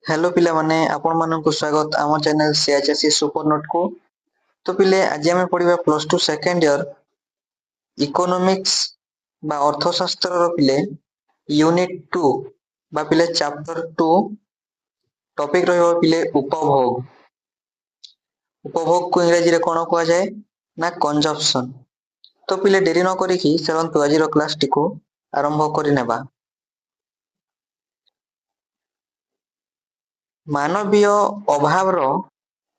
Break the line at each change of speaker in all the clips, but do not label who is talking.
Hello पिला माने आपण माननकु स्वागत आम चैनल सीएचएससी सुपर नोट को। तो पिले आज आम पढ़िबा plus two second year economics बा अर्थशास्त्र रो पिले यूनिट 2 बा पिले चैप्टर 2 टॉपिक रहबो पिले उपभोग। उपभोग को इंग्रजी रे कोन कहआ जाय ना कंजप्शन। तो पिले देरी न करी कि चलंतु आज रो क्लास टी को आरंभ करि नेबा। मानवीय अभाव रो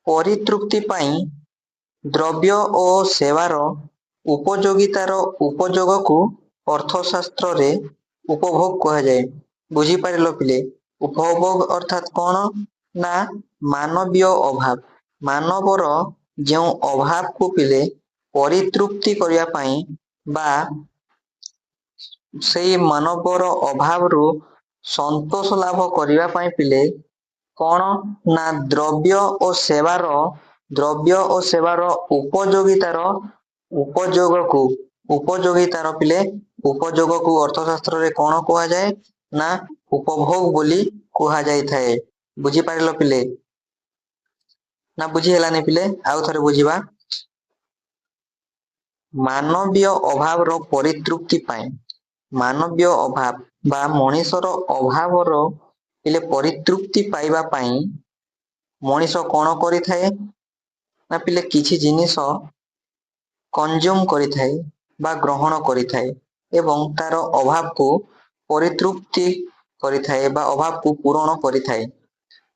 परितृप्ति पाई द्रव्य ओ सेवार उपयोगितार उपयोग को अर्थशास्त्र रे उपभोग कहा जाए। बुझी पारिलो पिले उपभोग अर्थात कौन ना मानवीय अभाव मानवर जो अभाव को पिले परितृप्ति करिया पाई बा सेई मानवर अभाव रु संतोष लाभ करिया पाई पिले कौन ना द्रव्य और सेवार उपयोगितार उपयोगितार पिले उपयोग को अर्थशास्त्र रे कौन कहा जाए ना उपभोग बोली कहा जाय थाए। बुझी पारिलो पिले ना बुझी हेलानी पिले आउ थरे बुझीबा। मानवीय अभाव रो परितृप्ति पाई मानवीय अभाव बा मनीषर अभाव रो पिले परितृप्ति पाइबा पाई मनीष कौन करि थाए ना पिले किछि जिनिस कंज्यूम करि थाए बा ग्रहण करि थाए एवं तार अभाव को परितृप्ति करि थाए बा अभाव को पूर्ण करि थाए।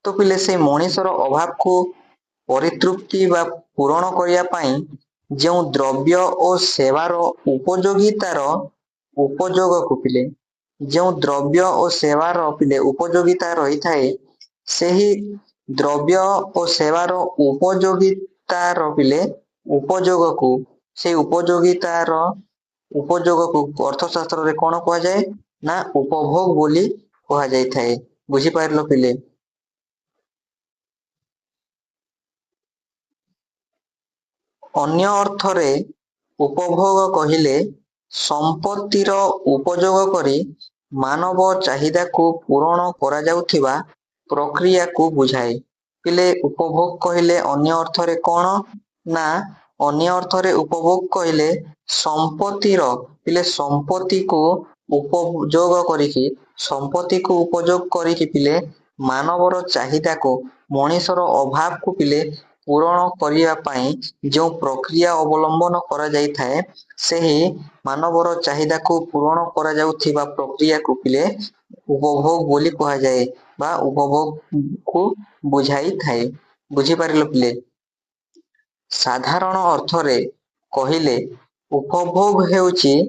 तो पिले से मनीषर अभाव को परितृप्ति बा पूर्ण करिया पाई जो द्रव्य और सेवार उपयोगितार उपयोग को पिले जो द्रव्य और सेवार पिले उपयोगिता रही थाए सेही द्रव्य और सेवार उपयोगितार पिले उपयोग को से उपयोगितार उपयोग को अर्थशास्त्र रे कौन कहा जाए ना उपभोग बोली कहा जाय थाए। बुझी पारिलो पिले अन्य अर्थरे उपभोग कहिले संपत्तिर उपयोग करी मानव चाहिदा को पूर्ण करा जाउथिबा प्रक्रिया को बुझाए। पिले उपभोग कहिले अन्य अर्थरे कौन ना अन्य अर्थरे उपभोग कहिले संपत्तिर पिले संपत्ति को उपयोग करिकी संपत्ति को उपयोग करिकी पिले मानवर चाहिदा को मनीषर अभाव को पिले पूरण करिया पाई जो प्रक्रिया अवलंबन करा जाय थाए सेही मानवर चाहिदा को पूरण करा जाउथिबा प्रक्रिया को पिले उपभोग बोली कहा जाए बा उपभोग को बुझाई थाए। बुझी पारिलो पिले साधारण अर्थरे कहिले उपभोग हेउची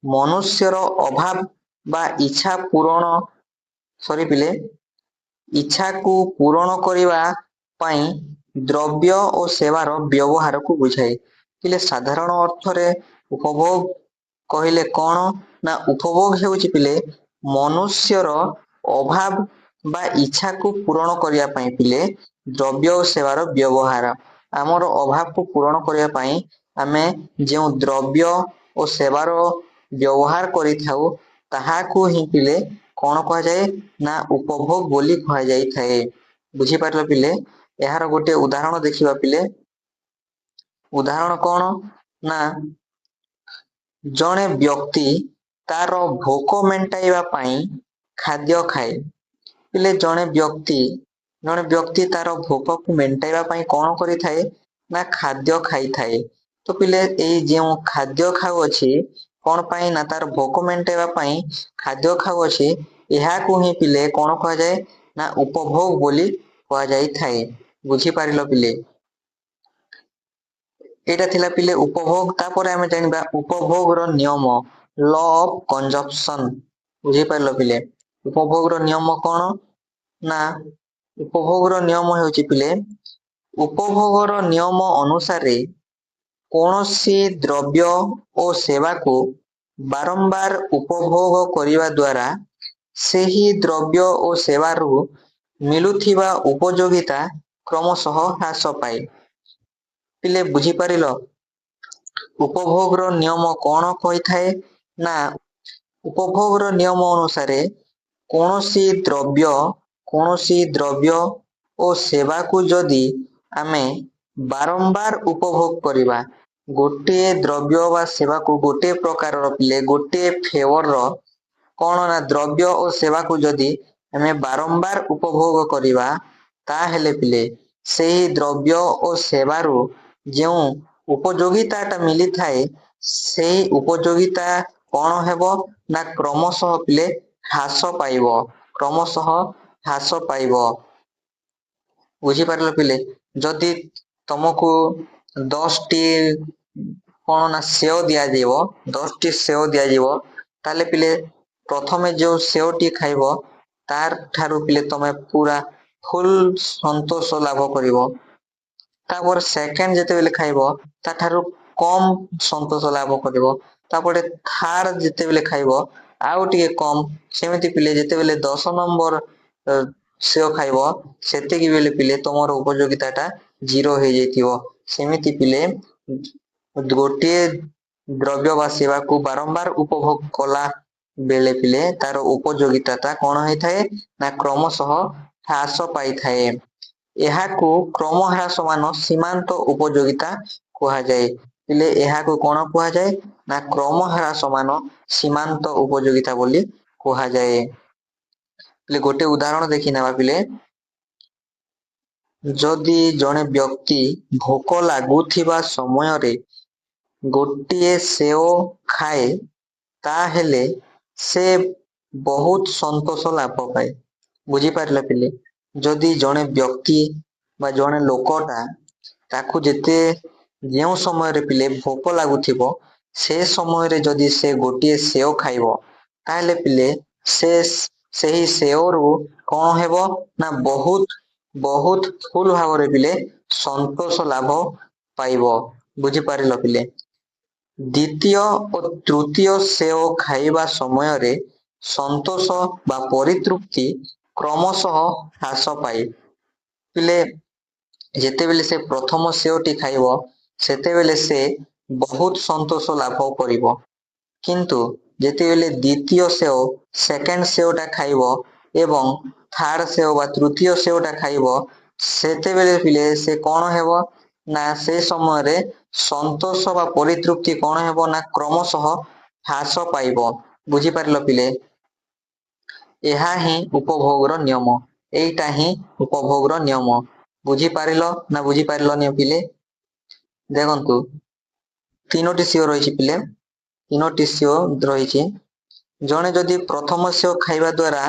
मनुष्यर अभाव बा इच्छा पूरण पिले इच्छा को पूरण करिवा पाई द्रव्य और सेवार व्यवहार को बुझाए। पिले साधारण अर्थरे उपभोग कहिले कौन ना उपभोग हेउची पिले मनुष्यर अभाव बा इच्छा को पूरण करिया पाई पिले द्रव्य और सेवार व्यवहार आमर अभाव को पूरण करिया पाई आमे जो द्रव्य और सेवार व्यवहार करि थाउ ताहाकू ही पिले कौन कहा जाए ना उपभोग बोली कहा जाय थाए। बुझी पारलो पिले यार गोटे उदाहरण देखिबा पिले उदाहरण कौन ना जड़े व्यक्ति तार भोक मेंटाइबा पाई खाद्य खाए। पिले जड़े व्यक्ति तार भोक को मेंटाइबा पाई कौन करि थाए ना खाद्य खाई थाए। तो पिले ए जो खाद्य खाउ अछि कौन पाई ना तार भोक मेंटाइबा पाई खाद्य खाउ अछि एहा को ही पिले कौन कहा जाए ना उपभोग बोली कहा जाय थाए। बुझी पारिलो पिले एटा थिला पिले उपभोग तापर आमे जानिबा उपभोग रो नियम लॉ ऑफ कंजप्शन। बुझी पारिलो पिले उपभोग रो नियम कोन ना उपभोग रो नियम हेउची पिले उपभोग रो नियम अनुसार कौनसी द्रव्य और सेवा को बारंबार उपभोग करिवा द्वारा सेही द्रव्य और सेवारू मिलुथिबा उपयोगिता क्रमशः ह्रास पाए। पिले बुझी पारिलो उपभोग रो नियम कौन कहि थाए ना उपभोग रो नियम अनुसार कौनसी द्रव्य କୌଣସି ଦ୍ରବ୍ୟ ଓ ସେବାକୁ ଯଦି ଆମେ ବାରମ୍ବାର ଉପଭୋଗ କରିବା, ଗୋଟିଏ ଦ୍ରବ୍ୟ ବା ସେବାକୁ ଗୋଟିଏ ପ୍ରକାରର ପିଲେ ଗୋଟିଏ ଫ୍ଲେଭରର କଣ ନା ଦ୍ରବ୍ୟ ଓ ସେବାକୁ ଯଦି ଆମେ ବାରମ୍ବାର ଉପଭୋଗ କରିବା, ତାହେଲେ ପିଲେ ସେହି ଦ୍ରବ୍ୟ ଓ ସେବାରୁ ଯେଉଁ ଉପଯୋଗିତାଟା ମିଳିଥାଏ, ସେହି ଉପଯୋଗିତା କଣ ହେବ ନା କ୍ରମଶଃ ପିଲେ ହ୍ରାସ ପାଇବ, କ୍ରମଶଃ ହ୍ରାସ ପାଇବ। ବୁଝିପାରିଲ ପିଲେ? ଯଦି ତମକୁ 10ଟି କଣ ନା ସେଓ ଦିଆଯିବ, 10ଟି ସେଓ ଦିଆଯିବ, ତାହେଲେ ପିଲେ ପ୍ରଥମେ ଯେଉଁ ସେଓଟି ଖାଇବ ତାର ଠାରୁ ପିଲେ ତମେ ପୁରା ଫୁଲ ସନ୍ତୋଷ ଲାଭ କରିବ। ତାପରେ ସେକେଣ୍ଡ ଯେତେବେଳେ ଖାଇବ ତାଠାରୁ କମ ସନ୍ତୋଷ ଲାଭ କରିବ। ତାପରେ ଥାର୍ଡ ଯେତେବେଳେ ଖାଇବ ଆଉ ଟିକେ କମ। ସେମିତି ପିଲେ ଯେତେବେଳେ 10 ନମ୍ବର ସେଓ ଖାଇବ, ସେତିକି ବେଳେ ପିଲେ ତମର ଉପଯୋଗିତା ଟା 0 ହେଇଯାଇଥିବ। ସେମିତି ପିଲେ ଗୋଟିଏ ଦ୍ରବ୍ୟ ବା ସେବାକୁ ବାରମ୍ବାର ଉପଭୋଗ କଲା ବେଳେ ପିଲେ ତାର ଉପଯୋଗିତା କଣ ହେଇଥାଏ ନା କ୍ରମଶଃ ହ୍ରାସ ପାଇଥାଏ। ଏହାକୁ କ୍ରମ ହ୍ରାସ ମାନ ସୀମାନ୍ତ ଉପଯୋଗିତା କୁହାଯାଏ। ପିଲେ ଏହାକୁ କଣ କୁହାଯାଏ ନା କ୍ରମ ହ୍ରାସ ମାନ ସୀମାନ୍ତ ଉପଯୋଗିତା ବୋଲି କୁହାଯାଏ। ପିଲେ ଗୋଟେ ଉଦାହରଣ ଦେଖି ନେବା ପିଲେ, ଯଦି ଜଣେ ବ୍ୟକ୍ତି ଭୋକ ଲାଗୁଥିବା ସମୟରେ ଗୋଟିଏ ସେଓ ଖାଏ, ତାହେଲେ ସେ ବହୁତ ସନ୍ତୋଷ ଲାଭ ପାଏ। ବୁଝିପାରିଲେ ପିଲେ? ଯଦି ଜଣେ ବ୍ୟକ୍ତି ବା ଜଣେ ଲୋକଟା ତାକୁ ଯେଉଁ ସମୟରେ ପିଲେ ଭୋକ ଲାଗୁଥିବ, ସେ ସମୟରେ ଯଦି ସେ ଗୋଟିଏ ସେଓ ଖାଇବ, ତାହେଲେ ପିଲେ ସେ ସେହି ସେଓରୁ କଣ ହେବ ନା ବହୁତ ଫୁଲ ଭାବରେ ପିଲେ ସନ୍ତୋଷ ଲାଭ ପାଇବ। ବୁଝିପାରିଲ ପିଲେ? ଦ୍ୱିତୀୟ ଓ ତୃତୀୟ ସେଓ ଖାଇବା ସମୟରେ ସନ୍ତୋଷ ବା ପରିତୃପ୍ତି କ୍ରମଶଃ ହ୍ରାସ ପାଏ। ପିଲେ ଯେତେବେଳେ ସେ ପ୍ରଥମ ସେଓଟି ଖାଇବ, ସେତେବେଳେ ସେ ବହୁତ ସନ୍ତୋଷ ଲାଭ କରିବ। କିନ୍ତୁ ଯେତେବେଳେ ଦ୍ୱିତୀୟ ସେଓ ସେକେଣ୍ଡ ସେଓଟା ଖାଇବ ଏବଂ ଥାର୍ଡ ସେଓ ବା ତୃତୀୟ ସେଓଟା ଖାଇବ, ସେତେବେଳେ ପିଲେ ସେ କଣ ହେବ ନା ସେ ସମୟରେ ସନ୍ତୋଷ ବା ପରିତୃପ୍ତି କଣ ହେବ ନା କ୍ରମଶଃ ହ୍ରାସ ପାଇବ। ବୁଝିପାରିଲ ପିଲେ? ଏହା ହିଁ ଉପଭୋଗର ନିୟମ। ଏଇଟା ହିଁ ଉପଭୋଗର ନିୟମ। ବୁଝିପାରିଲ ନା ବୁଝିପାରିଲନି ପିଲେ? ଦେଖନ୍ତୁ, 3ଟି ସେଓ ରହିଛି ପିଲେ, 3ଟି ସେଓ ରହିଛି। ଜଣେ ଯଦି ପ୍ରଥମ ସେଓ ଖାଇବା ଦ୍ୱାରା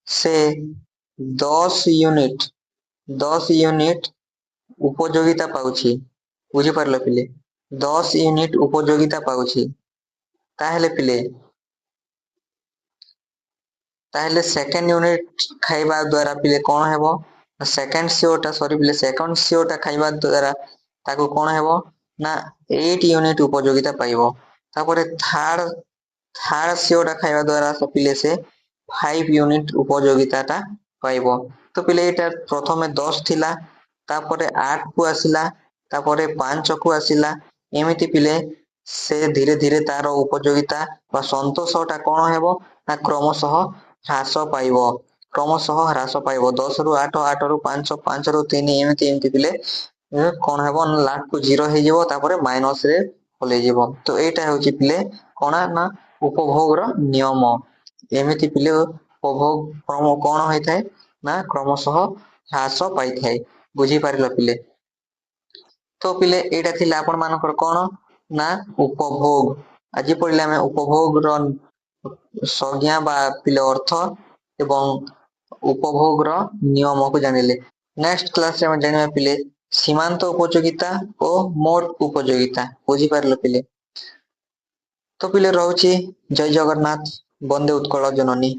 ସେ 10 ୟୁନିଟ ଉପଯୋଗିତା ପାଉଛି। ବୁଝିପାରିଲ ପିଲେ? 10 ୟୁନିଟ ଉପଯୋଗିତା ପାଉଛି। ତାହେଲେ ସେକେଣ୍ଡ ୟୁନିଟ ଖାଇବା ଦ୍ୱାରା ପିଲେ କଣ ହେବ? ସେକେଣ୍ଡ ସେଓଟା ଖାଇବା ଦ୍ୱାରା ତାକୁ କଣ ହେବ ନା 8 ୟୁନିଟ ଉପଯୋଗିତା ପାଇବ। ତାପରେ ଥାର୍ଡ ସେଓଟା ଖାଇବା ଦ୍ୱାରା ପିଲେ ସେ 5 ୟୁନିଟ ଉପଯୋଗିତା ଟା ପାଇବ। ତ ପିଲେ ଏଇଟା ପ୍ରଥମେ 10 ଥିଲା, ତାପରେ 8 କୁ ଆସିଲା, ତାପରେ 5 କୁ ଆସିଲା। ଏମିତି ପିଲେ ସେ ଧୀରେ ଧୀରେ ତାର ଉପଯୋଗିତା ବା ସନ୍ତୋଷ ଟା କଣ ହେବ ନା କ୍ରମଶଃ ହ୍ରାସ ପାଇବ। କ୍ରମଶଃ ହ୍ରାସ ପାଇବ। 10 ରୁ 8, 8 ରୁ 5, 5 ରୁ 3, ଏମିତି ପିଲେ କଣ ହେବ ନା ଲାଷ୍ଟକୁ 0 ହେଇଯିବ, ତାପରେ ମାଇନସ ରେ ପଳେଇଯିବ। ତ ଏଇଟା ହଉଛି ପିଲେ କଣ ନା ଉପଭୋଗର ନିୟମ। ଏମିତି ପିଲେ ଉପଭୋଗ କଣ ହେଇଥାଏ ନା କ୍ରମଶଃ ହ୍ରାସ ପାଇଥାଏ। ବୁଝିପାରିଲ ପିଲେ? ତ ପିଲେ ଏଇଟା ଥିଲା ଆପଣ ମାନଙ୍କର କଣ ନା ଉପଭୋଗ। ଆଜି ପଢିଲେ ଆମେ ଉପଭୋଗର ସଂଜ୍ଞା ବା ପିଲେ ଅର୍ଥ ଏବଂ ଉପଭୋଗର ନିୟମକୁ ଜାଣିଲେ। ନେକ୍ସଟ କ୍ଲାସରେ ଆମେ ଜାଣିବା ପିଲେ ସୀମାନ୍ତ ଉପଯୋଗିତା ଓ ମୋଟ ଉପଯୋଗିତା। ବୁଝିପାରିଲ ପିଲେ? ତ ପିଲେ ରହୁଛି। ଜୟ ଜଗନ୍ନାଥ। ବନ୍ଦେ ଉତ୍କଳ ଜନନୀ।